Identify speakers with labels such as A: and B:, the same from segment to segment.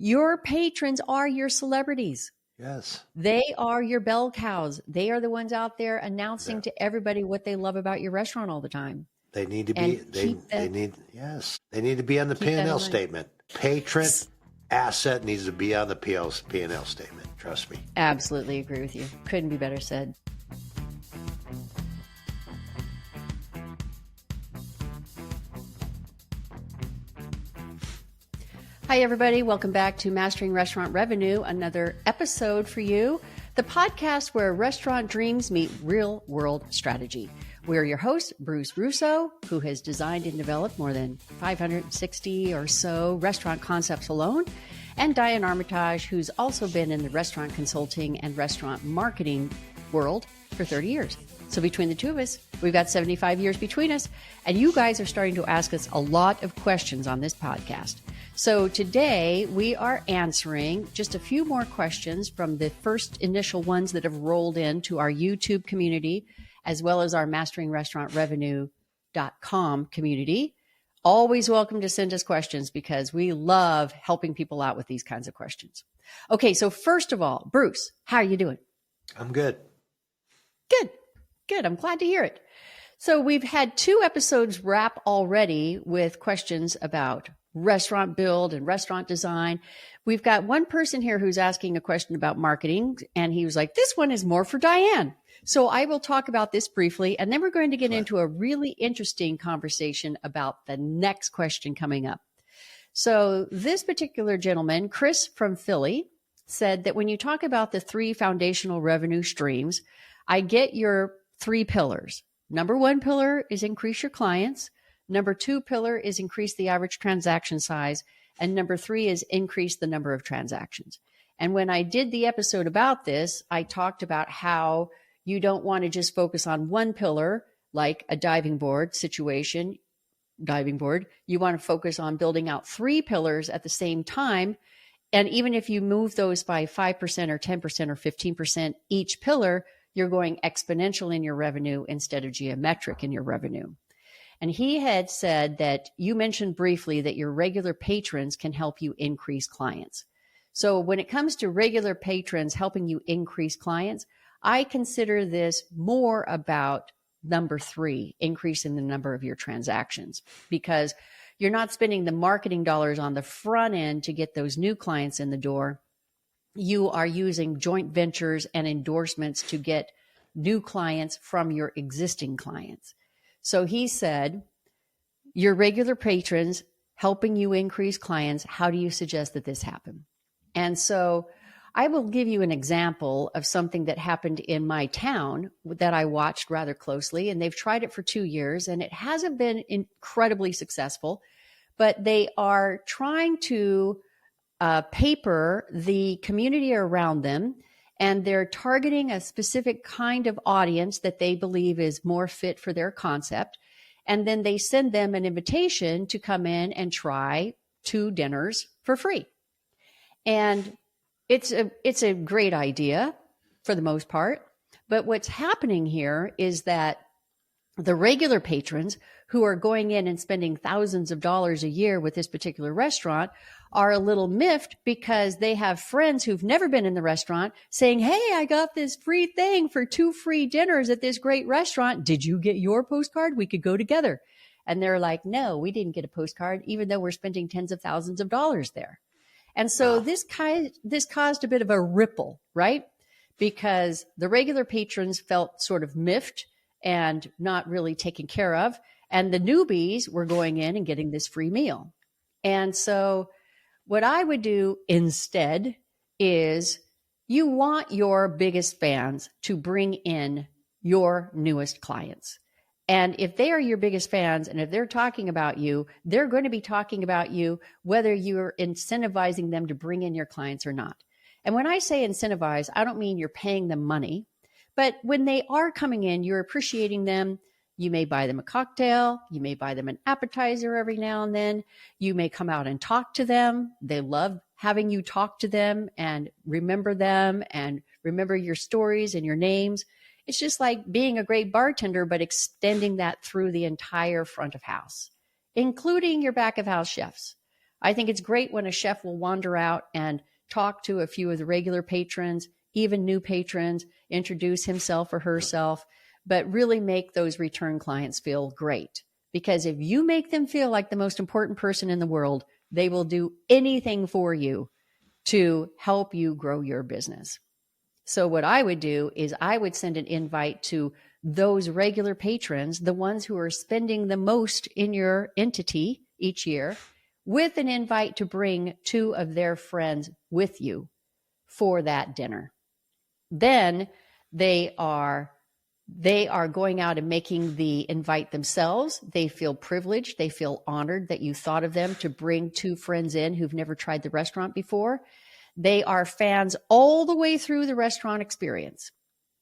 A: Your patrons are your celebrities.
B: Yes.
A: They are your bell cows. They are the ones out there announcing to everybody what they love about your restaurant all the time.
B: They need to be, they need to be on the P&L statement. Patron asset needs to be on the P&L statement. Trust me.
A: Absolutely agree with you. Couldn't be better said. Hi, everybody. Welcome back to Mastering Restaurant Revenue, another episode for you, the podcast where restaurant dreams meet real world strategy. We're your host, Bruce Russo, who has designed and developed more than 560 or so restaurant concepts alone, and Diane Armitage, who's also been in the restaurant consulting and restaurant marketing world for 30 years. So between the two of us, we've got 75 years between us, and you guys are starting to ask us a lot of questions on this podcast. So today we are answering just a few more questions from the first initial ones that have rolled into our YouTube community, as well as our masteringrestaurantrevenue.com community. Always welcome to send us questions because we love helping people out with these kinds of questions. Okay, so first of all, Bruce, how are you doing?
B: I'm good.
A: Good. I'm glad to hear it. So we've had 2 episodes wrap already with questions about restaurant build and restaurant design. We've got one person here who's asking a question about marketing, and he was like, this one is more for Diane. So I will talk about this briefly, and then we're going to get into a really interesting conversation about the next question coming up. So this particular gentleman, Chris from Philly, said that when you talk about the 3 foundational revenue streams, I get your 3 pillars. Number 1 pillar is increase your clients. Number 2 pillar is increase the average transaction size. And number 3 is increase the number of transactions. And when I did the episode about this, I talked about how you don't want to just focus on one pillar, like a diving board. You want to focus on building out 3 pillars at the same time. And even if you move those by 5% or 10% or 15% each pillar, you're going exponential in your revenue instead of geometric in your revenue. And he had said that you mentioned briefly that your regular patrons can help you increase clients. So when it comes to regular patrons helping you increase clients, I consider this more about number 3, increasing the number of your transactions, because you're not spending the marketing dollars on the front end to get those new clients in the door. You are using joint ventures and endorsements to get new clients from your existing clients. So he said, your regular patrons helping you increase clients, how do you suggest that this happen? And so I will give you an example of something that happened in my town that I watched rather closely, and they've tried it for 2 years, and it hasn't been incredibly successful, but they are trying to paper the community around them, and they're targeting a specific kind of audience that they believe is more fit for their concept. And then they send them an invitation to come in and try 2 dinners for free. And it's a great idea for the most part. But what's happening here is that the regular patrons who are going in and spending thousands of dollars a year with this particular restaurant are a little miffed because they have friends who've never been in the restaurant saying, hey, I got this free thing for 2 free dinners at this great restaurant. Did you get your postcard? We could go together. And they're like, no, we didn't get a postcard, even though we're spending tens of thousands of dollars there. And so this caused a bit of a ripple, right? Because the regular patrons felt sort of miffed and not really taken care of. And the newbies were going in and getting this free meal. And so what I would do instead is you want your biggest fans to bring in your newest clients. And if they are your biggest fans and if they're talking about you, they're going to be talking about you whether you're incentivizing them to bring in your clients or not. And when I say incentivize, I don't mean you're paying them money, but when they are coming in, you're appreciating them. You may buy them a cocktail. You may buy them an appetizer every now and then. You may come out and talk to them. They love having you talk to them and remember your stories and your names. It's just like being a great bartender, but extending that through the entire front of house, including your back of house chefs. I think it's great when a chef will wander out and talk to a few of the regular patrons, even new patrons, introduce himself or herself, but really make those return clients feel great. Because if you make them feel like the most important person in the world, they will do anything for you to help you grow your business. So what I would do is I would send an invite to those regular patrons, the ones who are spending the most in your entity each year, with an invite to bring 2 of their friends with you for that dinner. Then they are going out and making the invite themselves. They feel privileged. They feel honored that you thought of them to bring 2 friends in who've never tried the restaurant before. They are fans all the way through the restaurant experience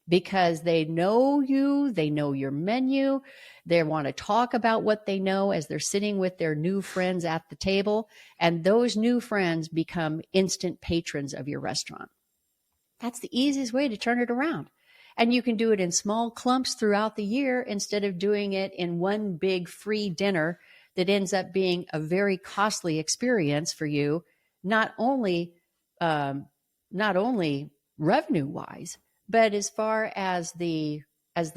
A: because they know you, they know your menu, they want to talk about what they know as they're sitting with their new friends at the table, and those new friends become instant patrons of your restaurant. That's the easiest way to turn it around. And you can do it in small clumps throughout the year instead of doing it in one big free dinner that ends up being a very costly experience for you, not only revenue wise, but as far as the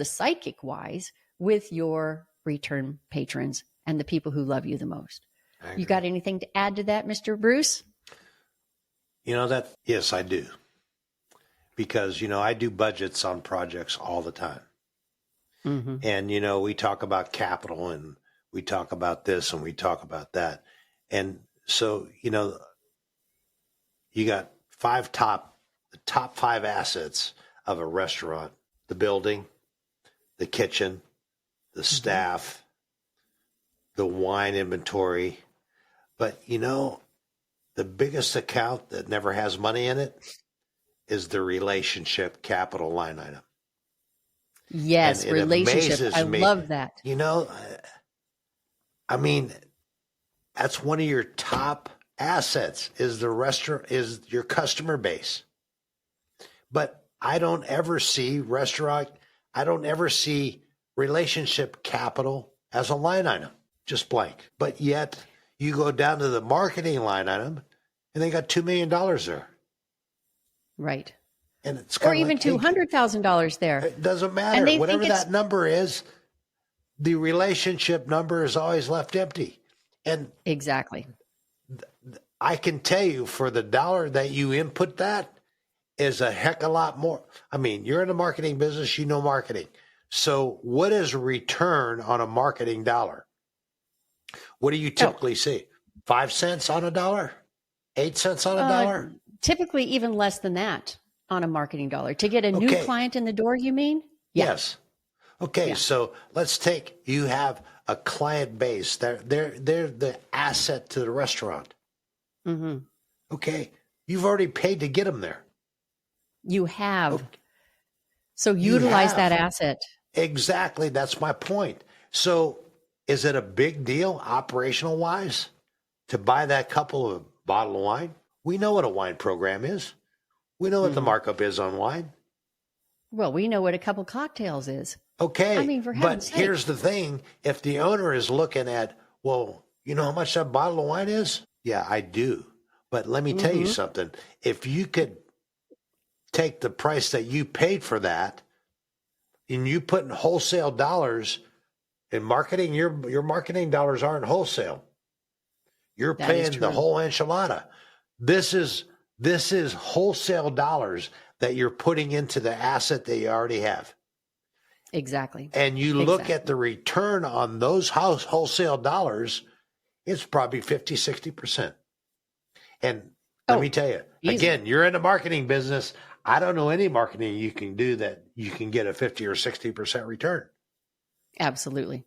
A: psychic wise with your return patrons and the people who love you the most. You got anything to add to that, Mr. Bruce?
B: Yes, I do. Because, I do budgets on projects all the time. Mm-hmm. And, we talk about capital and we talk about this and we talk about that. And so, you got the top 5 assets of a restaurant: the building, the kitchen, the staff, the wine inventory. But, the biggest account that never has money in it is the relationship capital line item.
A: Yes, relationship. I love that.
B: That's one of your top assets is the restaurant, is your customer base. But I don't ever see relationship capital as a line item, just blank. But yet you go down to the marketing line item and they got $2 million there.
A: Right.
B: And it's
A: or even $200,000 there.
B: It doesn't matter. Whatever that number is, the relationship number is always left empty. And
A: exactly.
B: I can tell you for the dollar that you input, that is a heck of a lot more. You're in the marketing business, marketing. So what is return on a marketing dollar? What do you typically see? 5 cents on a dollar? 8 cents on a dollar?
A: Typically even less than that on a marketing dollar. To get a new client in the door, you mean? Yeah.
B: Yes. Okay, yeah. So let's take, you have a client base. They're the asset to the restaurant. Mm-hmm. Okay, you've already paid to get them there.
A: You have. Okay. So utilize that asset.
B: Exactly. That's my point. So is it a big deal operational wise to buy that couple of bottle of wine? We know what a wine program is. We know what the markup is on wine.
A: Well, we know what a couple cocktails is.
B: Okay. For heaven's sake. Here's the thing. If the owner is looking at, well, you know how much that bottle of wine is? Yeah, I do. But let me tell you something. If you could take the price that you paid for that and you put in wholesale dollars in marketing, your marketing dollars aren't wholesale. You're paying the whole enchilada. This is wholesale dollars that you're putting into the asset that you already have.
A: Exactly.
B: And you look at the return on those wholesale dollars, it's probably 50, 60%. And let me tell you, again, you're in the marketing business. I don't know any marketing you can do that you can get a 50 or 60% return.
A: Absolutely.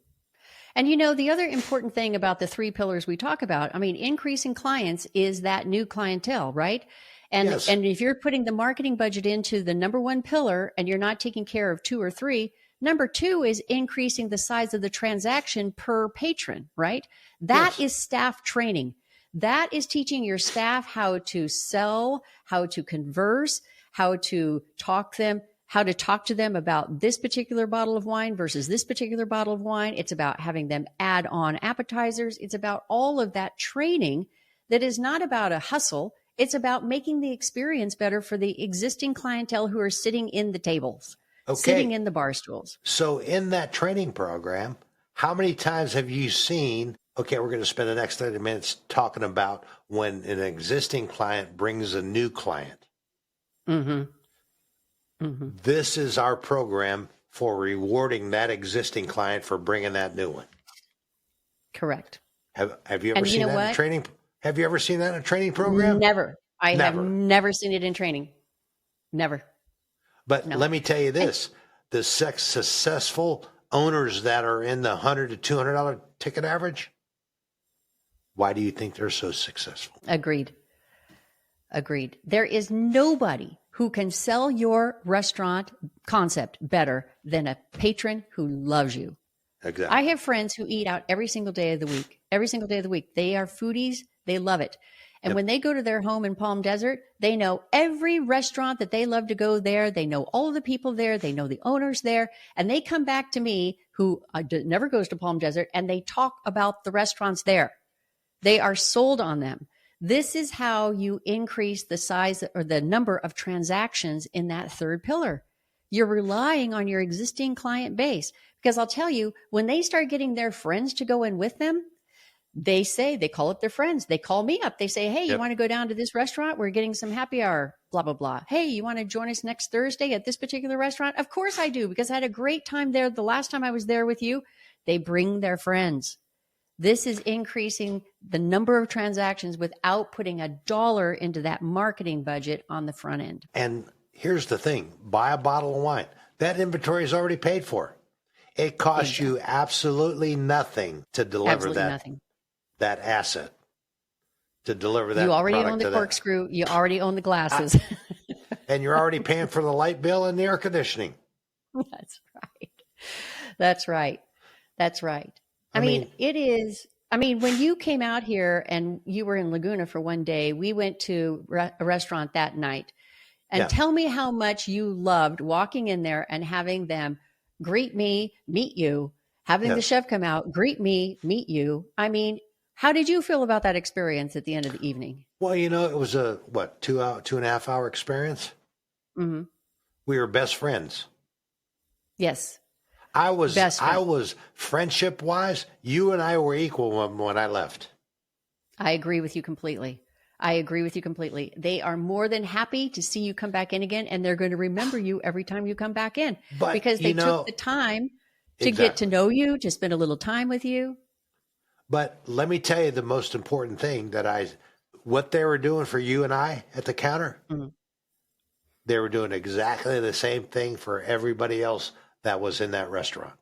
A: And the other important thing about the 3 pillars we talk about, increasing clients is that new clientele, right? And yes. And if you're putting the marketing budget into the number 1 pillar and you're not taking care of 2 or 3, number 2 is increasing the size of the transaction per patron, right? That is staff training. That is teaching your staff how to sell, how to converse, how to talk to them about this particular bottle of wine versus this particular bottle of wine. It's about having them add on appetizers. It's about all of that training that is not about a hustle. It's about making the experience better for the existing clientele who are sitting in the tables, sitting in the bar stools.
B: So in that training program, how many times have you seen, okay, we're going to spend the next 30 minutes talking about when an existing client brings a new client. This is our program for rewarding that existing client for bringing that new one.
A: Correct.
B: Have you ever seen that in training? Have you ever seen that in a training program?
A: Never. I have never seen it in training. Never.
B: But let me tell you this, the successful owners that are in the $100 to $200 ticket average, why do you think they're so successful?
A: Agreed. There is nobody who can sell your restaurant concept better than a patron who loves you.
B: Exactly.
A: I have friends who eat out every single day of the week. Every single day of the week. They are foodies. They love it. And when they go to their home in Palm Desert, they know every restaurant that they love to go there. They know all of the people there. They know the owners there. And they come back to me, who never goes to Palm Desert, and they talk about the restaurants there. They are sold on them. This is how you increase the size or the number of transactions in that third pillar. You're relying on your existing client base. Because I'll tell you, when they start getting their friends to go in with them, they call up their friends. They call me up. They say, hey, you want to go down to this restaurant? We're getting some happy hour, blah, blah, blah. Hey, you want to join us next Thursday at this particular restaurant? Of course I do, because I had a great time there the last time I was there with you. They bring their friends. This is increasing the number of transactions without putting a dollar into that marketing budget on the front end.
B: And here's the thing, buy a bottle of wine. That inventory is already paid for. It costs you absolutely nothing to deliver that asset, to deliver that.
A: You already own the corkscrew. You already own the glasses.
B: And you're already paying for the light bill and the air conditioning.
A: That's right. I mean, it is. I mean, when you came out here and you were in Laguna for one day, we went to a restaurant that night. And tell me how much you loved walking in there and having them greet me, meet you, having the chef come out, greet me, meet you. I mean, how did you feel about that experience at the end of the evening?
B: Well, it was a, 2.5 hour experience? Mm-hmm. We were best friends.
A: Yes.
B: I was friendship wise, you and I were equal when I left.
A: I agree with you completely. They are more than happy to see you come back in again, and they're going to remember you every time you come back in because they took the time to get to know you, to spend a little time with you.
B: But let me tell you the most important thing what they were doing for you and I at the counter, they were doing exactly the same thing for everybody else that was in that restaurant.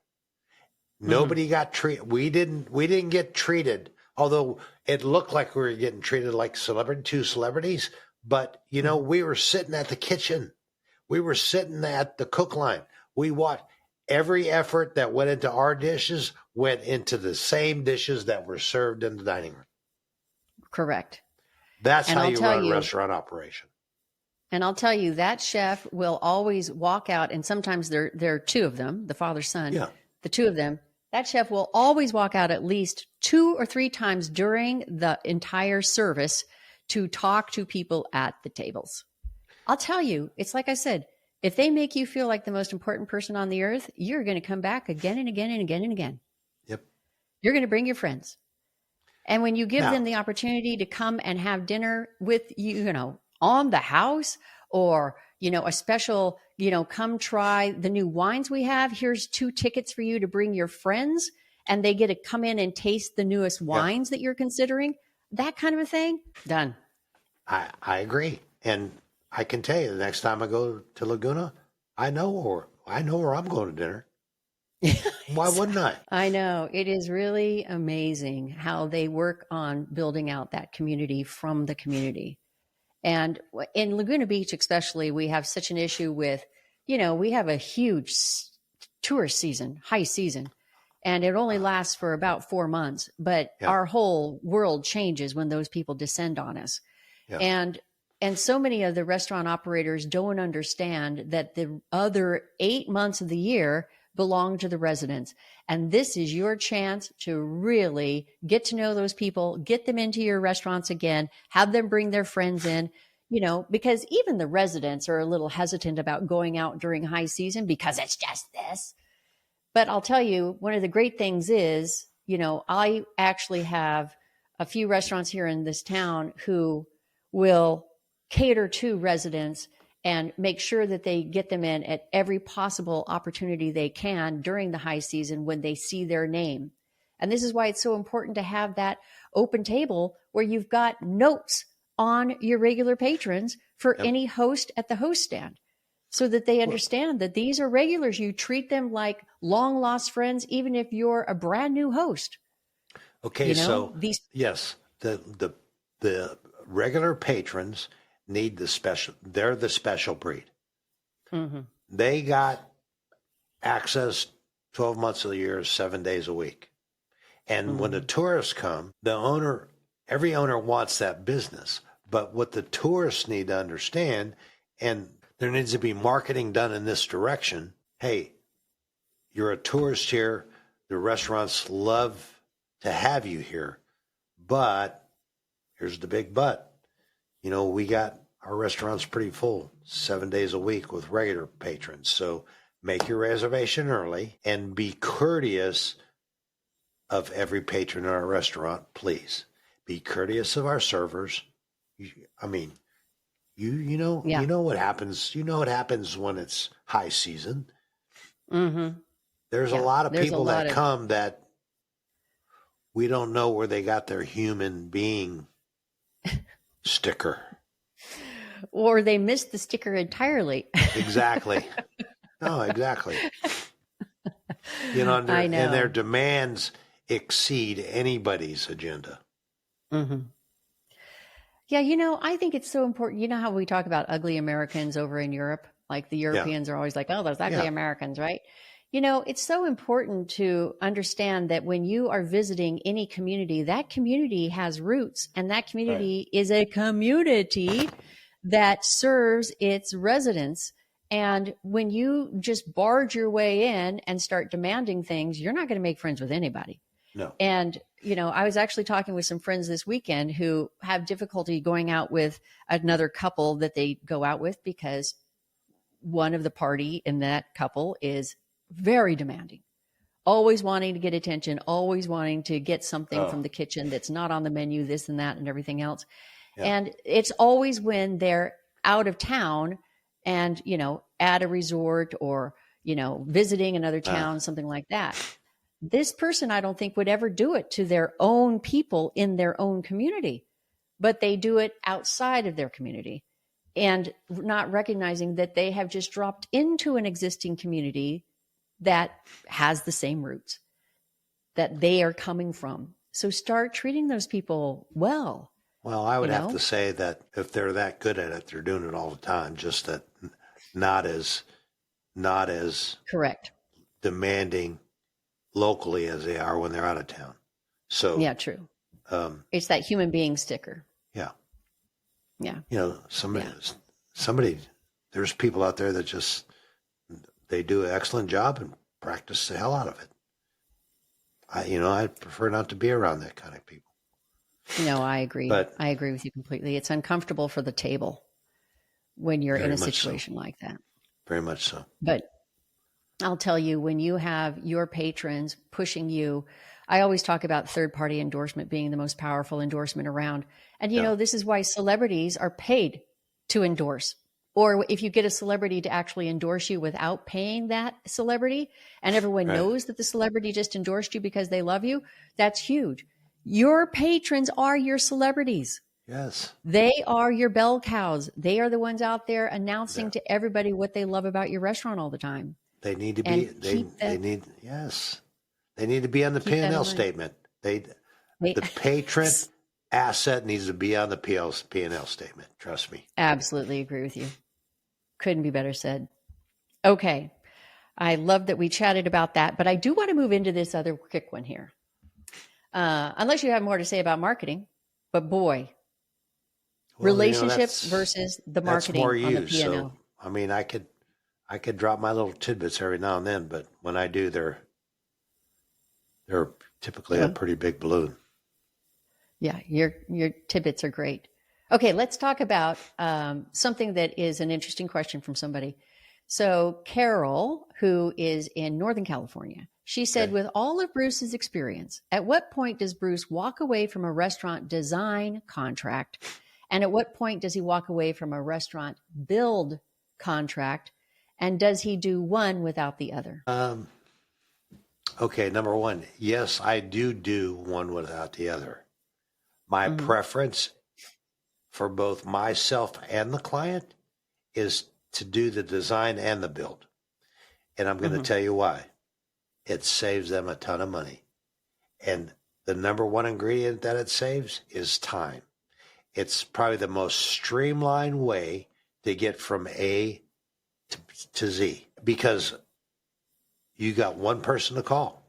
B: Nobody got treated. We didn't get treated, although it looked like we were getting treated like two celebrities. But, we were sitting at the kitchen. We were sitting at the cook line. We watched every effort that went into our dishes went into the same dishes that were served in the dining room.
A: Correct.
B: That's how you run a restaurant operation.
A: And I'll tell you, that chef will always walk out, and sometimes there are two of them, the father, son, the two of them. That chef will always walk out at least 2 or 3 times during the entire service to talk to people at the tables. I'll tell you, it's like I said, if they make you feel like the most important person on the earth, you're going to come back again and again and again and again.
B: Yep.
A: You're going to bring your friends. And when you give them the opportunity to come and have dinner with you, on the house, or, a special, come try the new wines we have. Here's 2 tickets for you to bring your friends, and they get to come in and taste the newest wines that you're considering. That kind of a thing. Done.
B: I agree. And I can tell you the next time I go to Laguna, I know where I'm going to dinner. Why wouldn't I?
A: I know. It is really amazing how they work on building out that community from the community. And in Laguna Beach, especially, we have such an issue with, we have a huge tourist season, high season, and it only lasts for about 4 months. But our whole world changes when those people descend on us. Yeah. And so many of the restaurant operators don't understand that the other 8 months of the year, belong to the residents. And this is your chance to really get to know those people, get them into your restaurants again, have them bring their friends in, because even the residents are a little hesitant about going out during high season because it's just this. But I'll tell you, one of the great things is, I actually have a few restaurants here in this town who will cater to residents and make sure that they get them in at every possible opportunity they can during the high season when they see their name. And this is why it's so important to have that open table where you've got notes on your regular patrons for any host at the host stand, so that they understand that these are regulars. You treat them like long lost friends, even if you're a brand new host.
B: Okay, yes, the regular patrons need the special. They're the special breed. Mm-hmm. They got access 12 months of the year, 7 days a week. And when the tourists come, every owner wants that business. But what the tourists need to understand, and there needs to be marketing done in this direction. Hey, you're a tourist here. The restaurants love to have you here. But here's the big but. We got our restaurants pretty full 7 days a week with regular patrons. So make your reservation early and be courteous of every patron in our restaurant, please. Be courteous of our servers. You know what happens. You know what happens when it's high season. Mm-hmm. There's a lot of people that come that we don't know where they got their human being sticker.
A: Or they missed the sticker entirely.
B: Exactly. No, exactly.
A: I know.
B: And their demands exceed anybody's agenda.
A: Mm-hmm. Yeah, I think it's so important. You know how we talk about ugly Americans over in Europe? Like the Europeans are always like, oh, those ugly Americans, right? It's so important to understand that when you are visiting any community, that community has roots, and that community is a community that serves its residents. And when you just barge your way in and start demanding things, you're not going to make friends with anybody.
B: No.
A: And, I was actually talking with some friends this weekend who have difficulty going out with another couple that they go out with because one of the party in that couple is very demanding, always wanting to get attention, always wanting to get something from the kitchen that's not on the menu, this and that and everything else. Yeah. And it's always when they're out of town and, at a resort or, visiting another town, something like that. This person, I don't think, would ever do it to their own people in their own community, but they do it outside of their community and not recognizing that they have just dropped into an existing community that has the same roots that they are coming from. So start treating those people well.
B: Well, I would have to say that if they're that good at it, they're doing it all the time, just that not as
A: correct
B: demanding locally as they are when they're out of town. So
A: yeah, true. It's that human being sticker.
B: Yeah.
A: Yeah.
B: Somebody, there's people out there that just, they do an excellent job and practice the hell out of it. I prefer not to be around that kind of people.
A: No, I agree. I agree with you completely. It's uncomfortable for the table when you're in a situation like that.
B: Very much so.
A: But I'll tell you, when you have your patrons pushing you, I always talk about third-party endorsement being the most powerful endorsement around. And, this is why celebrities are paid to endorse. Or if you get a celebrity to actually endorse you without paying that celebrity, and everyone knows that the celebrity just endorsed you because they love you, that's huge. Your patrons are your celebrities.
B: Yes.
A: They are your bell cows. They are the ones out there announcing to everybody what they love about your restaurant all the time.
B: They need to be. They need to be on the P&L statement. The patron asset needs to be on the P&L statement. Trust me.
A: Absolutely agree with you. Couldn't be better said. Okay, I love that we chatted about that, but I do want to move into this other quick one here. Unless you have more to say about marketing, but boy, relationships versus the marketing on the P&L.
B: So, I I could drop my little tidbits every now and then, but when I do, they're typically a pretty big balloon.
A: Yeah, your tidbits are great. Okay, let's talk about something that is an interesting question from somebody. So Carol, who is in Northern California, she said, with all of Bruce's experience, at what point does Bruce walk away from a restaurant design contract? And at what point does he walk away from a restaurant build contract? And does he do one without the other?
B: Okay, number one, yes, I do one without the other. My preference for both myself and the client is to do the design and the build. And I'm going to tell you why. It saves them a ton of money. And the number one ingredient that it saves is time. It's probably the most streamlined way to get from A to Z, because you got one person to call.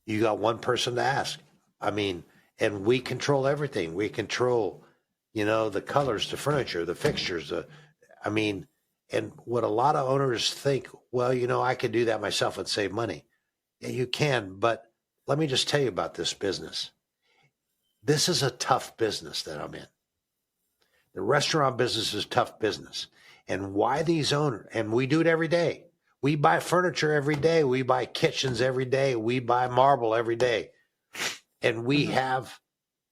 B: You got one person to ask. I mean, and we control everything. We control, the colors, the furniture, the fixtures. And what a lot of owners think, well, I could do that myself and save money. Yeah, you can, but let me just tell you about this business. This is a tough business that I'm in. The restaurant business is tough business. And why these owners, and we do it every day. We buy furniture every day. We buy kitchens every day. We buy marble every day. And we have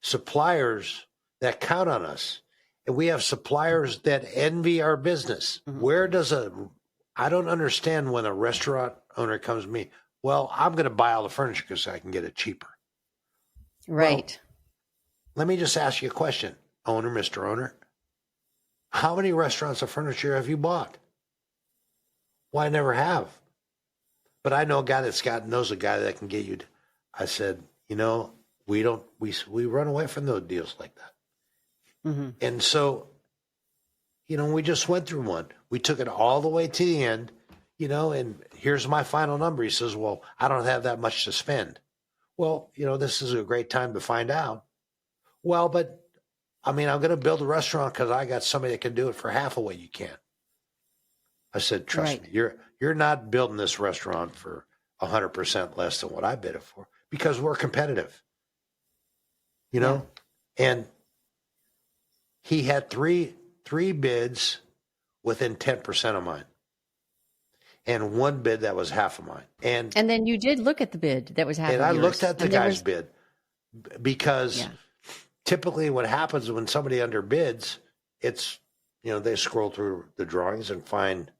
B: suppliers that count on us. And we have suppliers that envy our business. I don't understand when a restaurant owner comes to me, well, I'm going to buy all the furniture because I can get it cheaper.
A: Right.
B: Well, let me just ask you a question, Mr. Owner. How many restaurants of furniture have you bought? Well, I never have. But I know a guy knows a guy that can get you. I said, we run away from those deals like that. And so, we just went through one. We took it all the way to the end, and here's my final number. He says, well, I don't have that much to spend. Well, this is a great time to find out. Well, but I'm going to build a restaurant because I got somebody that can do it for half of what you can. I said, trust me, you're not building this restaurant for 100% less than what I bid it for, because we're competitive, and he had three bids within 10% of mine, and one bid that was half of mine. And
A: then you did look at the bid that was half of yours.
B: And I looked at the guy's bid, because typically what happens when somebody underbids, it's, they scroll through the drawings and find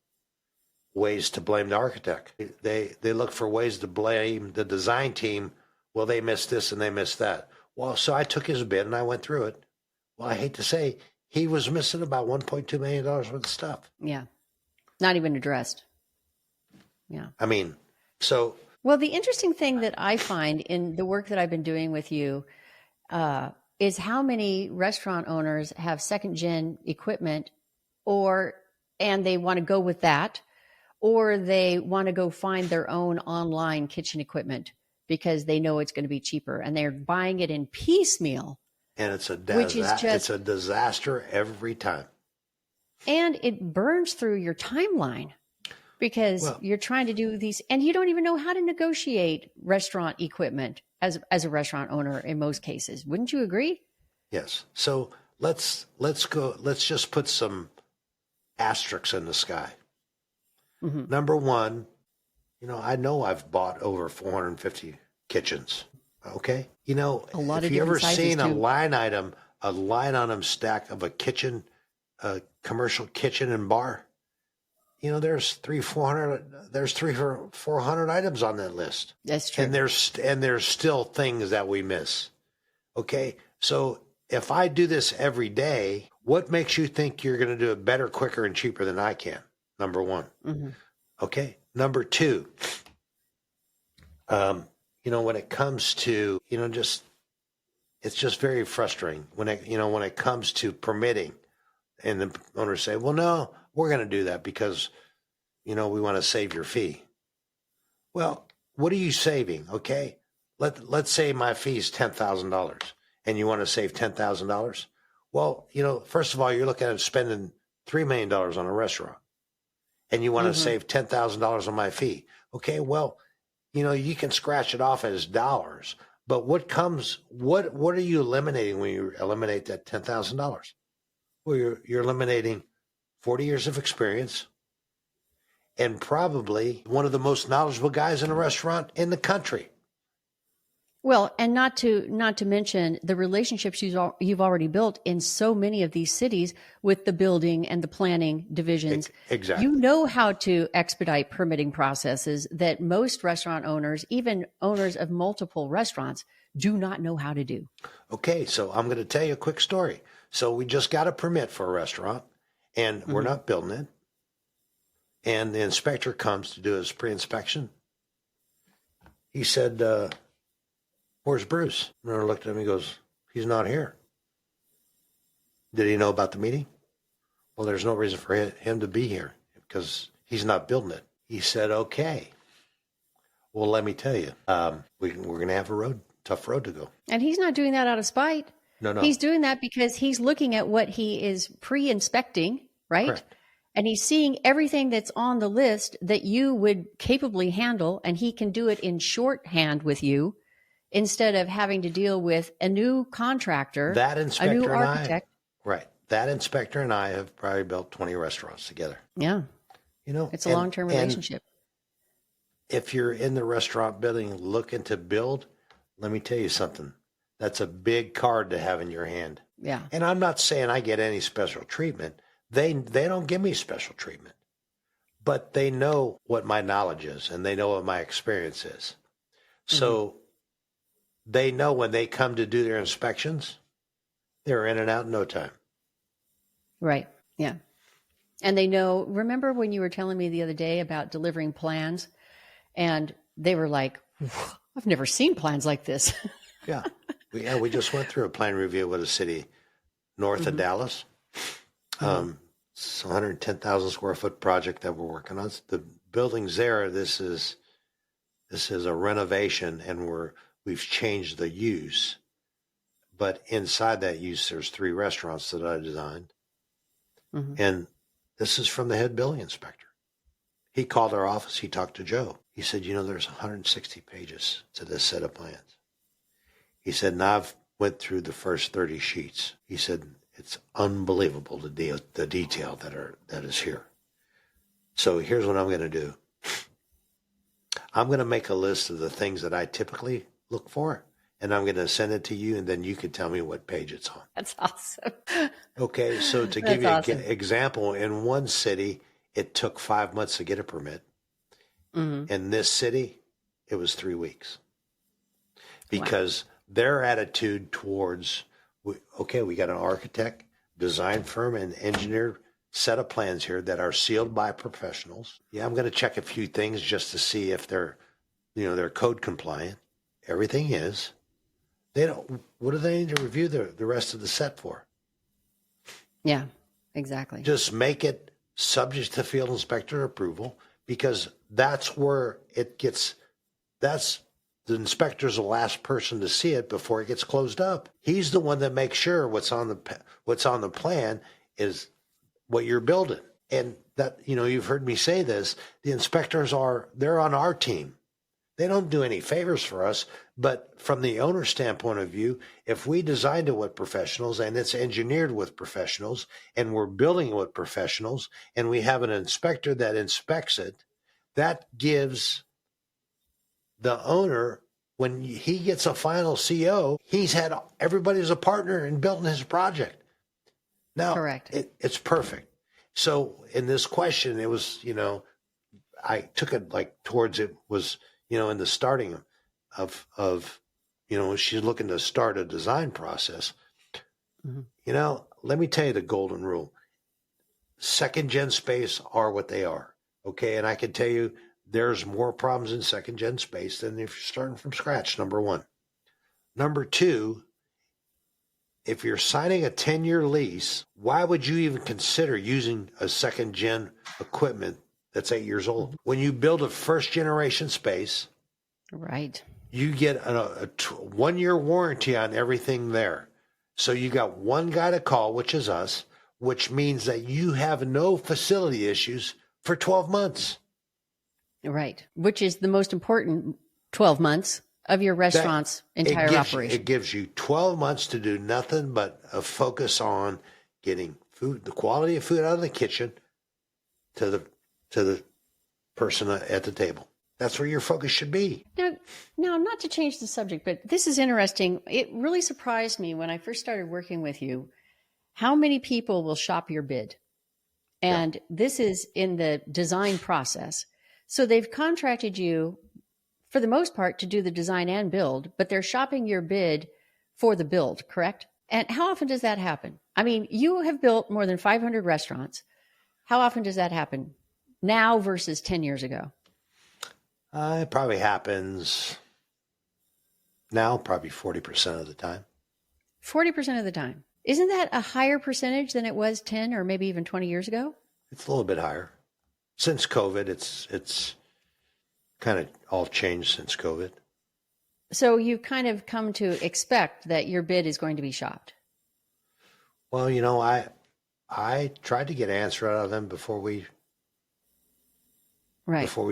B: ways to blame the architect. They look for ways to blame the design team. Well, they missed this and they missed that. Well, so I took his bid and I went through it. Well, I hate to say, he was missing about $1.2 million worth of stuff. Yeah.
A: Not even addressed. Yeah. Well, the interesting thing that I find in the work that I've been doing with you is how many restaurant owners have second gen equipment, and they want to go with that, or they want to go find their own online kitchen equipment because they know it's going to be cheaper, and they're buying it in piecemeal.
B: And it's a disaster every time.
A: And it burns through your timeline because you're trying to do these, and you don't even know how to negotiate restaurant equipment as a restaurant owner in most cases. Wouldn't you agree?
B: Yes. So let's just put some asterisks in the sky. Number one, I know I've bought over 450 kitchens. Okay. If you ever seen a line item stack of a kitchen, a commercial kitchen and bar, there's 300 or 400 items on that list.
A: That's true.
B: And there's still things that we miss. Okay. So if I do this every day, what makes you think you're going to do it better, quicker, and cheaper than I can? Number one. Okay. Number two, when it comes to, it's just very frustrating when it comes to permitting, and the owners say, well, no, we're going to do that because, we want to save your fee. Well, what are you saving? Okay. Let's say my fee is $10,000 and you want to save $10,000. Well, first of all, you're looking at spending $3 million on a restaurant, and you want to save $10,000 on my fee. Okay, well, you can scratch it off as dollars, but what are you eliminating when you eliminate that $10,000? Well, you're eliminating 40 years of experience and probably one of the most knowledgeable guys in a restaurant in the country.
A: Well, and not to mention the relationships you've already built in so many of these cities with the building and the planning divisions.
B: Exactly.
A: You know how to expedite permitting processes that most restaurant owners, even owners of multiple restaurants, do not know how to do.
B: Okay, so I'm going to tell you a quick story. So we just got a permit for a restaurant, and we're not building it. And the inspector comes to do his pre-inspection. He said, where's Bruce? And I looked at him, he goes, he's not here. Did he know about the meeting? Well, there's no reason for him to be here because he's not building it. He said, okay. Well, let me tell you, we're going to have a tough road to go.
A: And he's not doing that out of spite.
B: No.
A: He's doing that because he's looking at what he is pre-inspecting, right?
B: Correct.
A: And he's seeing everything that's on the list that you would capably handle, and he can do it in shorthand with you instead of having to deal with a new contractor,
B: that inspector,
A: a new architect.
B: Right. That inspector and I have probably built 20 restaurants together.
A: Yeah. It's a long-term relationship.
B: If you're in the restaurant building looking to build, let me tell you something. That's a big card to have in your hand.
A: Yeah.
B: And I'm not saying I get any special treatment. They don't give me special treatment. But they know what my knowledge is, and they know what my experience is. So they know when they come to do their inspections, they're in and out in no time.
A: Right. Yeah. And they know, remember when you were telling me the other day about delivering plans, and they were like, I've never seen plans like this.
B: Yeah. We just went through a plan review with a city north of Dallas. It's a 110,000 square foot project that we're working on. The building's there. This is a renovation, and we've changed the use. But inside that use, there's 3 restaurants that I designed. And this is from the head building inspector. He called our office. He talked to Joe. He said, there's 160 pages to this set of plans. He said, and I've went through the first 30 sheets. He said, it's unbelievable the detail that is here. So here's what I'm going to do. I'm going to make a list of the things that I typically look for, and I'm going to send it to you, and then you can tell me what page it's on.
A: That's awesome.
B: Okay, so to give you an example, in one city, it took 5 months to get a permit. In this city, it was 3 weeks. Because their attitude towards, we got an architect, design firm, and engineer set of plans here that are sealed by professionals. Yeah, I'm going to check a few things just to see if they're code compliant. Everything is. What do they need to review the rest of the set for?
A: Yeah, exactly.
B: Just make it subject to field inspector approval, because that's where it gets, the inspector's the last person to see it before it gets closed up. He's the one that makes sure what's on the plan is what you're building. And that, you've heard me say this, the inspectors they're on our team. They don't do any favors for us, but from the owner's standpoint of view, if we designed it with professionals and it's engineered with professionals and we're building it with professionals and we have an inspector that inspects it, that gives the owner, when he gets a final CO, he's had everybody as a partner in building his project. Now,
A: correct.
B: It's perfect. So in this question, it was, I took it towards it was, in the starting of she's looking to start a design process. Let me tell you the golden rule. Second gen space are what they are. Okay. And I can tell you there's more problems in second gen space than if you're starting from scratch. Number one. Number two, if you're signing a 10-year lease, why would you even consider using a second gen equipment that's 8 years old? When you build a first generation space,
A: right,
B: you get a 1-year warranty on everything there. So you got one guy to call, which is us, which means that you have no facility issues for 12 months.
A: Right. Which is the most important 12 months of your restaurant's entire operation.
B: It gives you 12 months to do nothing but a focus on getting food, the quality of food out of the kitchen to the person at the table. That's where your focus should be.
A: Now, not to change the subject, but this is interesting. It really surprised me when I first started working with you, how many people will shop your bid. And this is in the design process. So they've contracted you, for the most part, to do the design and build, but they're shopping your bid for the build, correct? And how often does that happen? I mean, you have built more than 500 restaurants. How often does that happen now versus 10 years ago?
B: It probably happens now, probably 40% of the time.
A: 40% of the time. Isn't that a higher percentage than it was 10 or maybe even 20 years ago?
B: It's a little bit higher. Since COVID, it's kind of all changed since COVID.
A: So you've kind of come to expect that your bid is going to be shopped.
B: Well, I tried to get an answer out of them before we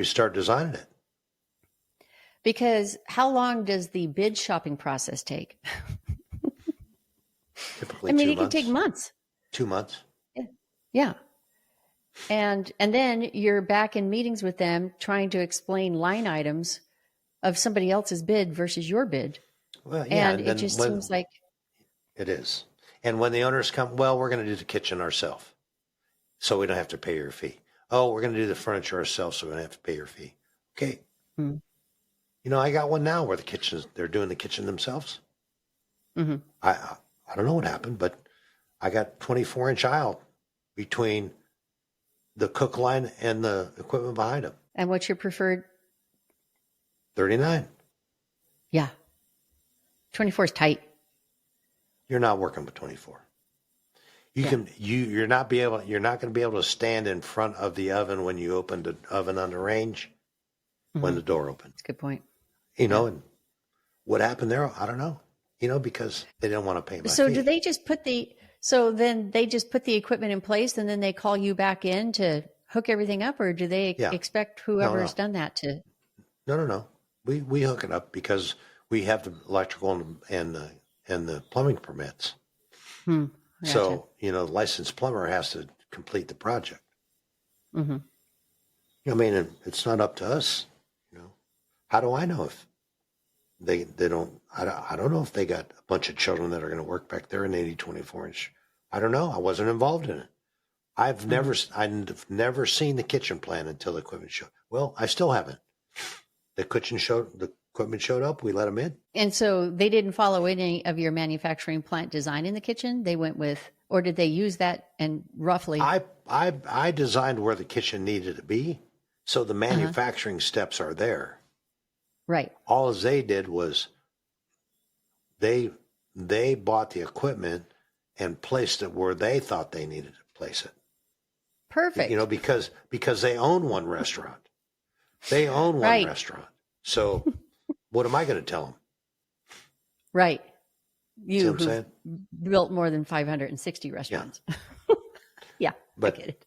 B: start designing it.
A: Because how long does the bid shopping process take?
B: Typically,
A: I mean, it can take months.
B: 2 months.
A: Yeah. And then you're back in meetings with them trying to explain line items of somebody else's bid versus your bid.
B: Well, yeah,
A: and it just seems like
B: it is. And when the owners come, well, we're going to do the kitchen ourselves, so we don't have to pay your fee. Oh, we're going to do the furniture ourselves, so we don't have to pay your fee. Okay.
A: Hmm.
B: I got one now where they're doing the kitchen themselves.
A: Mm-hmm.
B: I don't know what happened, but I got 24-inch aisle between the cook line and the equipment behind them.
A: And what's your preferred?
B: 39.
A: Yeah. 24 is tight.
B: You're not working with 24. You're not going to be able to stand in front of the oven when you open the oven on the range when the door opens.
A: That's a good point.
B: And what happened there, I don't know. Because they didn't want to pay my fee.
A: Do they just put then they just put the equipment in place and then they call you back in to hook everything up, or do they expect whoever has done that to?
B: No. We hook it up because we have the electrical and the plumbing permits.
A: Gotcha.
B: So, the licensed plumber has to complete the project.
A: Mm-hmm.
B: I mean, it's not up to us. How do I know if they don't? I don't know if they got a bunch of children that are going to work back there in 24-inch. I don't know. I wasn't involved in it. I've never seen the kitchen plan until the equipment showed. Well, I still haven't. The equipment showed up. We let them in. And
A: so they didn't follow any of your manufacturing plant design in the kitchen. They went with, or did they use that and roughly?
B: I designed where the kitchen needed to be, so the manufacturing steps are there.
A: Right.
B: All they did was they bought the equipment and placed it where they thought they needed to place it.
A: Perfect.
B: Because they own one restaurant. They own one restaurant. So what am I going to tell them?
A: Right. You
B: who
A: built more than 560 restaurants. Yeah.
B: But,
A: I get it.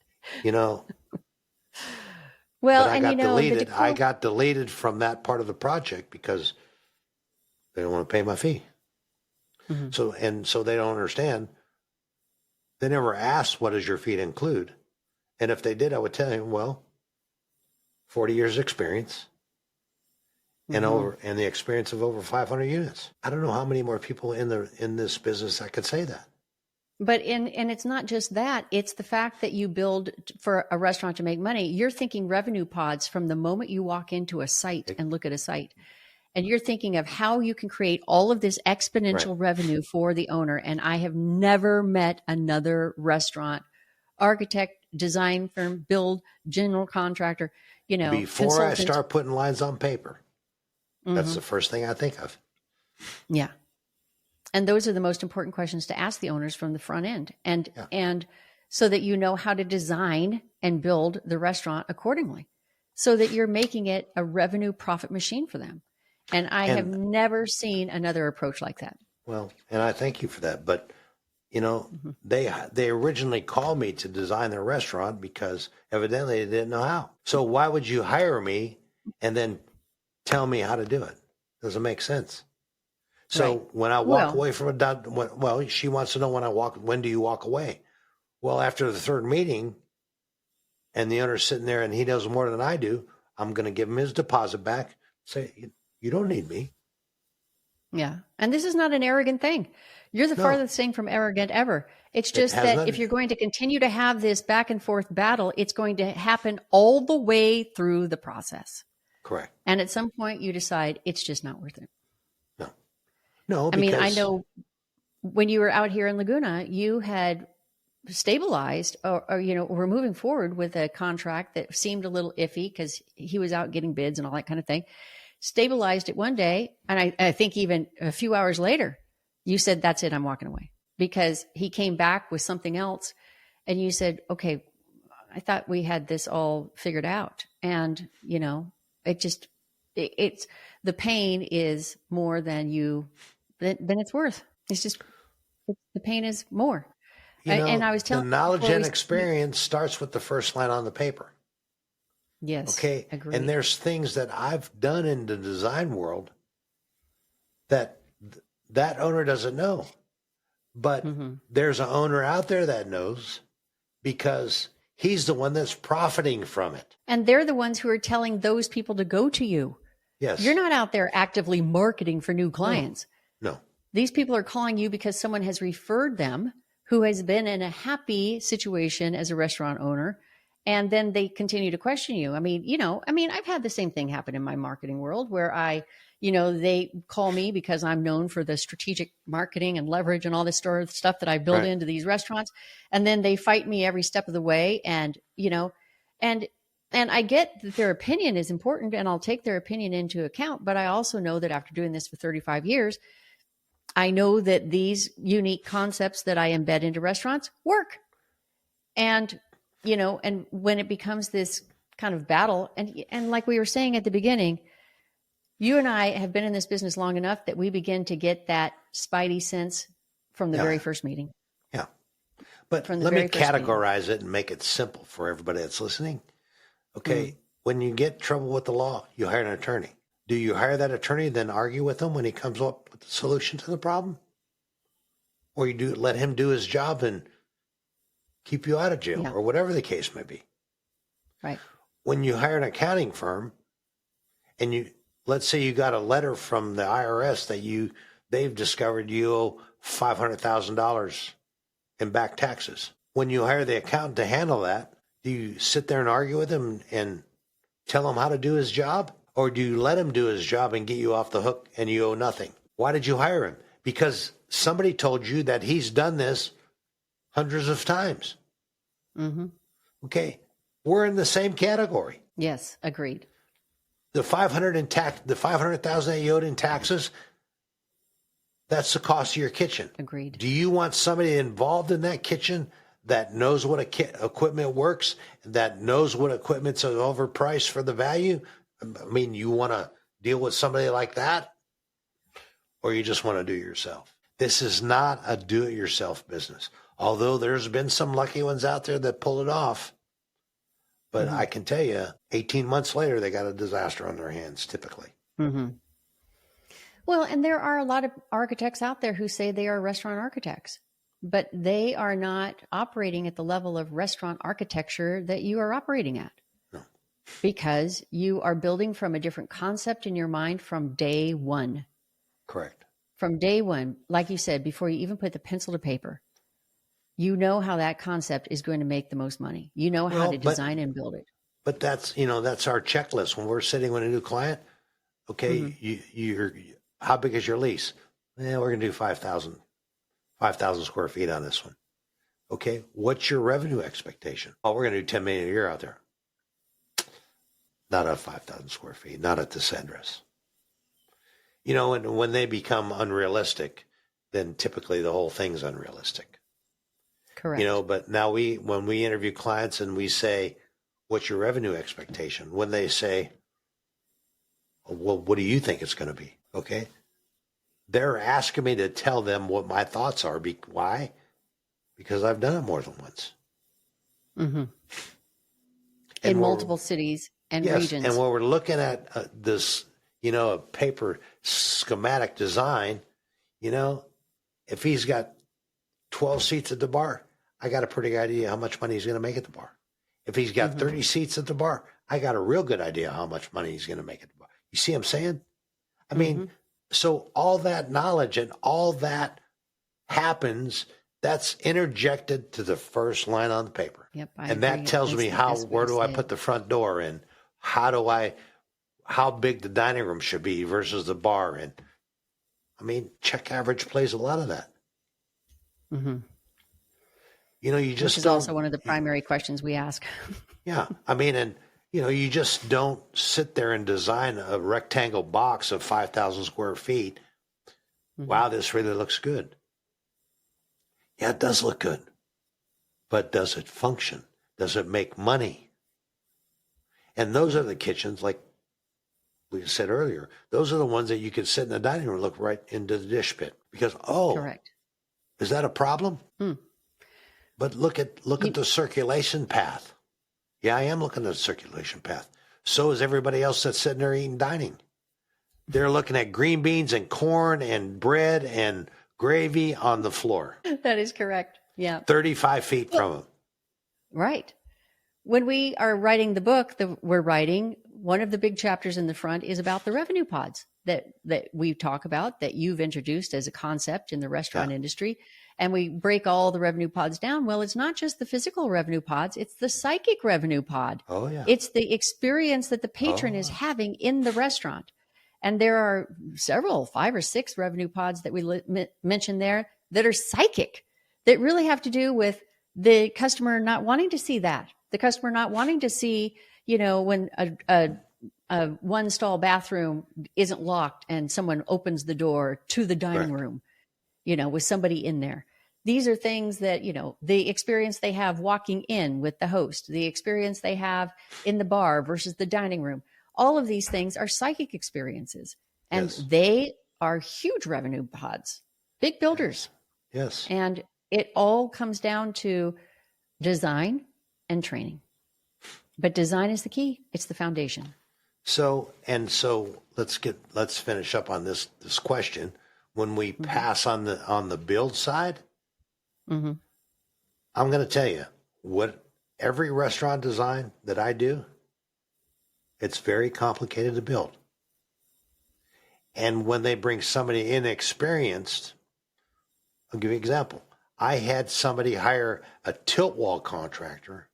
B: Well, I got deleted. I got deleted from that part of the project because they don't want to pay my fee. Mm-hmm. So they don't understand. They never asked, what does your fee include? And if they did, I would tell him, well, 40 years experience and the experience of over 500 units. I don't know how many more people in this business that could say that.
A: But and it's not just that. It's the fact that you build for a restaurant to make money. You're thinking revenue pods from the moment you walk into a site and look at a site. And you're thinking of how you can create all of this exponential revenue for the owner. And I have never met another restaurant, architect, design firm, build, general contractor,
B: Before I start putting lines on paper, that's the first thing I think of.
A: Yeah. And those are the most important questions to ask the owners from the front end. And so that you know how to design and build the restaurant accordingly so that you're making it a revenue profit machine for them. And I have never seen another approach like that.
B: Well, and I thank you for that. But You know, they originally called me to design their restaurant because evidently they didn't know how. So why would you hire me and then tell me how to do it? Doesn't make sense. So
A: Right.
B: when I walk away from she wants to know when do you walk away? Well, after the third meeting and the owner's sitting there and he knows more than I do, I'm going to give him his deposit back. Say, you don't need me.
A: Yeah. And this is not an arrogant thing. You're the farthest thing from arrogant ever. It's just that if you're going to continue to have this back and forth battle, it's going to happen all the way through the process.
B: Correct.
A: And at some point you decide it's just not worth it.
B: No,
A: I mean, I know when you were out here in Laguna, you had stabilized or were moving forward with a contract that seemed a little iffy because he was out getting bids and all that kind of thing. Stabilized it one day. And I think even a few hours later, you said, that's it, I'm walking away, because he came back with something else. And you said, okay, I thought we had this all figured out. And, it's the pain is more than it's worth. It's just, the pain is more. And I was telling
B: the knowledge and experience starts with the first line on the paper.
A: Yes.
B: Okay.
A: Agreed.
B: And there's things that I've done in the design world that owner doesn't know, but there's an owner out there that knows because he's the one that's profiting from it.
A: And they're the ones who are telling those people to go to you.
B: Yes.
A: You're not out there actively marketing for new clients.
B: No.
A: These people are calling you because someone has referred them who has been in a happy situation as a restaurant owner. And then they continue to question you. I mean, I've had the same thing happen in my marketing world where they call me because I'm known for the strategic marketing and leverage and all this sort of stuff that I build into these restaurants. And then they fight me every step of the way. And I get that their opinion is important and I'll take their opinion into account. But I also know that after doing this for 35 years, I know that these unique concepts that I embed into restaurants work. And when it becomes this kind of battle, and like we were saying at the beginning, you and I have been in this business long enough that we begin to get that spidey sense from the very first meeting.
B: Yeah. But let me categorize it and make it simple for everybody that's listening. Okay. When you get trouble with the law, you hire an attorney. Do you hire that attorney, then argue with him when he comes up with the solution to the problem? Or you let him do his job and keep you out of jail or whatever the case may be.
A: Right.
B: When you hire an accounting firm and let's say you got a letter from the IRS that they've discovered you owe $500,000 in back taxes. When you hire the accountant to handle that, do you sit there and argue with him and tell him how to do his job? Or do you let him do his job and get you off the hook and you owe nothing? Why did you hire him? Because somebody told you that he's done this hundreds of times. Okay. We're in the same category.
A: Yes. Agreed.
B: The $500,000 that you owed in taxes, that's the cost of your kitchen.
A: Agreed.
B: Do you want somebody involved in that kitchen that knows what equipment works, that knows what equipment's overpriced for the value? I mean, you want to deal with somebody like that? Or you just want to do it yourself? This is not a do-it-yourself business. Although there's been some lucky ones out there that pull it off. But I can tell you, 18 months later, they got a disaster on their hands, typically.
A: Well, and there are a lot of architects out there who say they are restaurant architects, but they are not operating at the level of restaurant architecture that you are operating at.
B: No.
A: Because you are building from a different concept in your mind from day one.
B: Correct.
A: From day one, like you said, before you even put the pencil to paper, you know how that concept is going to make the most money. You know how to design and build it.
B: But that's our checklist. When we're sitting with a new client, okay, you're how big is your lease? We're going to do 5,000 square feet on this one. Okay, what's your revenue expectation? Oh, we're going to do 10 million a year out there. Not at 5,000 square feet, not at this address. And when they become unrealistic, then typically the whole thing's unrealistic.
A: Correct.
B: But now when we interview clients and we say, what's your revenue expectation? When they say, well, what do you think it's going to be? Okay. They're asking me to tell them what my thoughts are. Why? because I've done it more than once.
A: Mm-hmm.
B: And
A: In multiple cities and regions.
B: And when we're looking at this, a paper schematic design, if he's got 12 seats at the bar, I got a pretty good idea how much money he's going to make at the bar. If he's got 30 seats at the bar, I got a real good idea how much money he's going to make at the bar. You see what I'm saying? I mean, so all that knowledge and all that happens, that's interjected to the first line on the paper.
A: Yep,
B: and that tells me where do I put the front door in? How big the dining room should be versus the bar. And I mean, check average plays a lot of that.
A: Mm-hmm.
B: You just
A: Which is also one of the primary questions we ask.
B: Yeah. I mean, and you just don't sit there and design a rectangle box of 5,000 square feet. Mm-hmm. Wow, this really looks good. Yeah, it does look good. But does it function? Does it make money? And those are the kitchens, like we said earlier, those are the ones that you can sit in the dining room and look right into the dish pit. Because, correct. Is that a problem? But look at the circulation path. Yeah, I am looking at the circulation path. So is everybody else that's sitting there eating dining. They're looking at green beans and corn and bread and gravy on the floor.
A: That is correct. Yeah.
B: 35 feet from them.
A: Right. When we are writing the book that we're writing, one of the big chapters in the front is about the revenue pods that we talk about, that you've introduced as a concept in the restaurant industry. And we break all the revenue pods down. Well, it's not just the physical revenue pods. It's the psychic revenue pod.
B: Oh, yeah.
A: It's the experience that the patron is having in the restaurant. And there are several, 5 or 6 revenue pods that we mentioned there that are psychic, that really have to do with the customer not wanting to see that. The customer not wanting to see, when a one stall bathroom isn't locked and someone opens the door to the dining room, with somebody in there. These are things that, the experience they have walking in with the host, the experience they have in the bar versus the dining room. All of these things are psychic experiences, and they are huge revenue pods, big builders.
B: Yes. And
A: it all comes down to design and training. But design is the key. It's the foundation. So
B: let's finish up on this question. When we pass on the build side, I'm going to tell you what every restaurant design that I do, it's very complicated to build. And when they bring somebody inexperienced, I'll give you an example. I had somebody hire a tilt wall contractor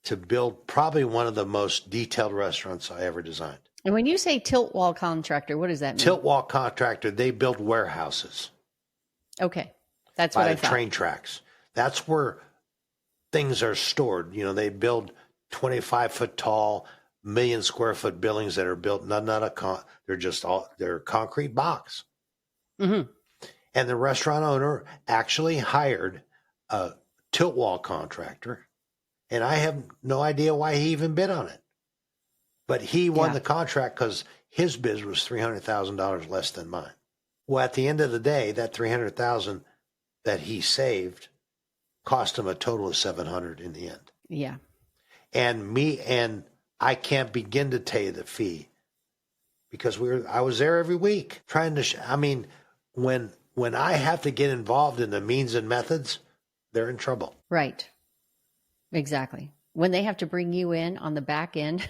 B: to build probably one of the most detailed restaurants I ever designed.
A: And when you say tilt wall contractor, what does that mean?
B: Tilt wall contractor, they build warehouses.
A: Okay. That's what I thought.
B: By the train tracks. That's where things are stored. They build 25-foot tall, 1 million square foot buildings that are built they're concrete box. Mm-hmm. And the restaurant owner actually hired a tilt wall contractor, and I have no idea why he even bid on it. But he won the contract because his bid was $300,000 less than mine. Well, at the end of the day, that $300,000 that he saved cost him a total of $700 in the end.
A: Yeah.
B: And I can't begin to tell you the fee because I was there every week trying to. When I have to get involved in the means and methods, they're in trouble.
A: Right. Exactly. When they have to bring you in on the back end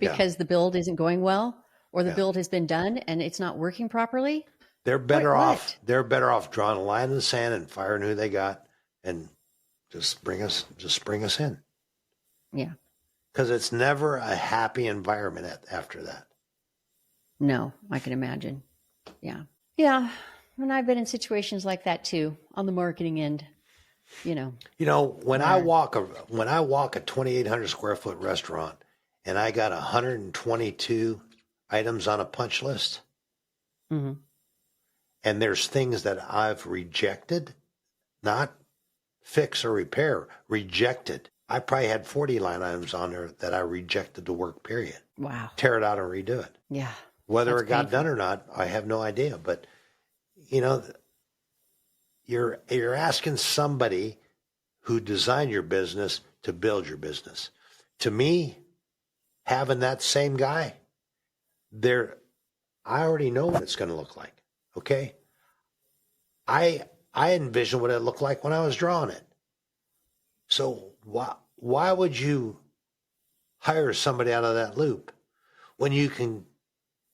A: because the build isn't going well, or the build has been done and it's not working properly.
B: They're better off. They're better off drawing a line in the sand and firing who they got, and just bring us in.
A: Yeah.
B: Because it's never a happy environment after that.
A: No, I can imagine. Yeah. Yeah. And I've been in situations like that too, on the marketing end.
B: When I walk a 2,800 square foot restaurant and I got 122 items on a punch list, and there's things that I've rejected, not fix or repair, rejected. I probably had 40 line items on there that I rejected to work, period.
A: Wow.
B: Tear it out and redo it.
A: Yeah.
B: Whether it got done or not, I have no idea. But, you you're asking somebody who designed your business to build your business. To me, having that same guy there, I already know what it's going to look like. Okay. I envision what it looked like when I was drawing it. So why would you hire somebody out of that loop when you can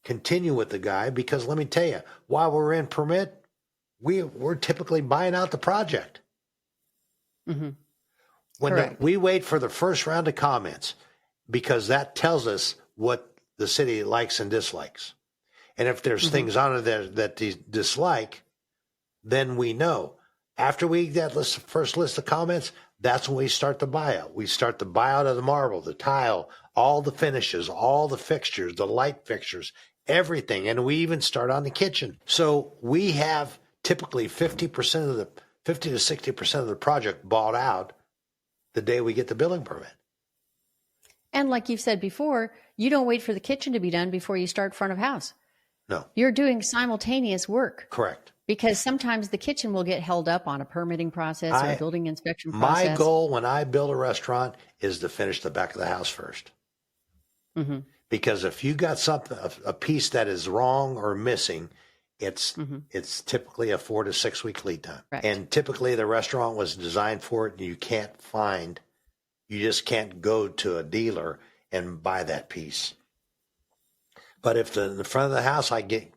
B: continue with the guy? Because let me tell you, while we're in permit, we're typically buying out the project.
A: Mm-hmm.
B: When we wait for the first round of comments, because that tells us what the city likes and dislikes. And if there's things on it that they dislike, then we know. After we get that first list of comments, that's when we start the buyout. We start the buyout of the marble, the tile, all the finishes, all the fixtures, the light fixtures, everything. And we even start on the kitchen. So we have typically 50 to 60% of the project bought out the day we get the building permit.
A: And like you've said before, you don't wait for the kitchen to be done before you start front of house.
B: No.
A: You're doing simultaneous work.
B: Correct.
A: Because sometimes the kitchen will get held up on a permitting process or a building inspection process.
B: My goal when I build a restaurant is to finish the back of the house first.
A: Mm-hmm.
B: Because if you got something, a piece that is wrong or missing, it's typically a 4 to 6 week lead time.
A: Right.
B: And typically the restaurant was designed for it, and you just can't go to a dealer and buy that piece. But if the front of the house, I get,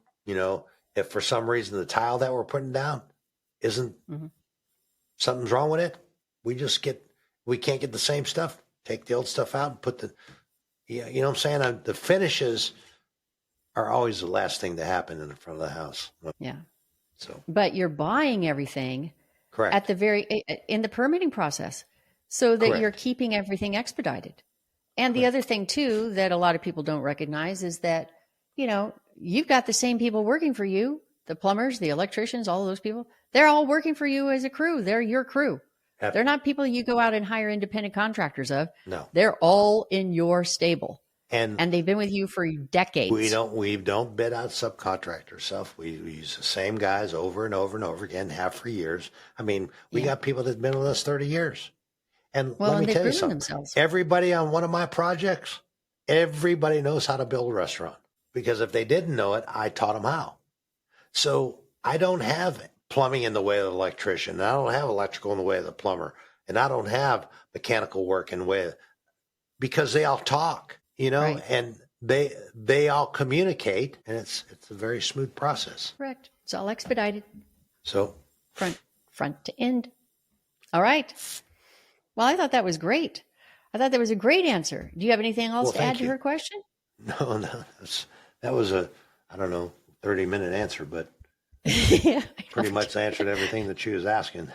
B: if for some reason the tile that we're putting down isn't, something's wrong with it, we can't get the same stuff, take the old stuff out and put you know what I'm saying? The finishes are always the last thing to happen in the front of the house.
A: Yeah.
B: So,
A: but you're buying everything
B: correct
A: in the permitting process so that
B: correct.
A: You're keeping everything expedited. And the other thing too, that a lot of people don't recognize is that, you've got the same people working for you, the plumbers, the electricians, all of those people, they're all working for you as a crew. They're your crew. They're not people you go out and hire independent contractors of.
B: No.
A: They're all in your stable.
B: And
A: they've been with you for decades.
B: We don't bid out subcontractor stuff. We use the same guys over and over and over again, have for years. I mean, we got people that've been with us 30 years. And let me tell you something. Themselves. Everybody on one of my projects, everybody knows how to build a restaurant. Because if they didn't know it, I taught them how. So I don't have plumbing in the way of the electrician. And I don't have electrical in the way of the plumber. And I don't have mechanical work in the way because they all talk, right. And they all communicate, and it's a very smooth process.
A: Correct. It's all expedited.
B: So
A: front to end. All right. Well, I thought that was great. I thought that was a great answer. Do you have anything else to add to her question?
B: No. That was 30-minute answer, but pretty much answered everything that she was asking.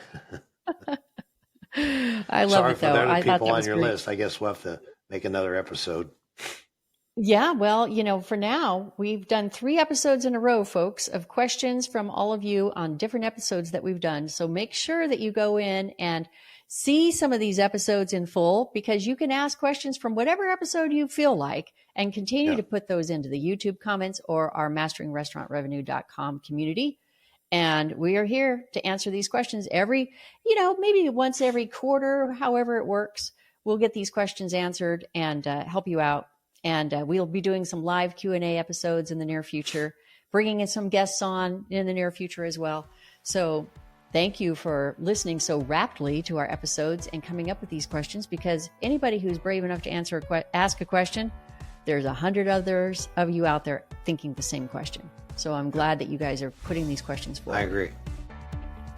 A: I love it, though.
B: Sorry for the other people
A: on
B: your list. I guess we'll have to make another episode.
A: Yeah, well, for now, we've done 3 episodes in a row, folks, of questions from all of you on different episodes that we've done. So make sure that you go in and see some of these episodes in full, because you can ask questions from whatever episode you feel like and continue to put those into the YouTube comments or our masteringrestaurantrevenue.com community. And we are here to answer these questions maybe once every quarter, however it works. We'll get these questions answered and help you out. And we'll be doing some live Q&A episodes in the near future, bringing in some guests on in the near future as well. So thank you for listening so raptly to our episodes and coming up with these questions, because anybody who's brave enough to ask a question, there's 100 others of you out there thinking the same question. So I'm glad that you guys are putting these questions forward.
B: I agree.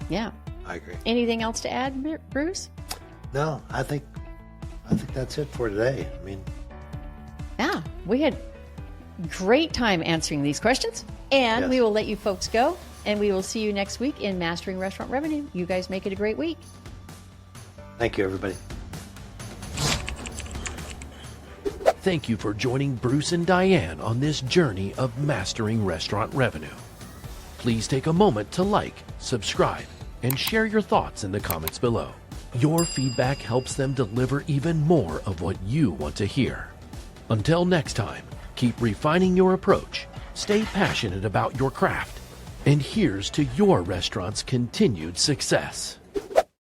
A: Yeah.
B: I agree.
A: Anything else to add, Bruce?
B: No, I think that's it for today. I mean,
A: yeah, we had great time answering these questions, and we will let you folks go, and we will see you next week in Mastering Restaurant Revenue. You guys make it a great week.
B: Thank you, everybody.
C: Thank you for joining Bruce and Diane on this journey of mastering restaurant revenue. Please take a moment to like, subscribe, and share your thoughts in the comments below. Your feedback helps them deliver even more of what you want to hear. Until next time, keep refining your approach, stay passionate about your craft, And here's to your restaurant's continued success.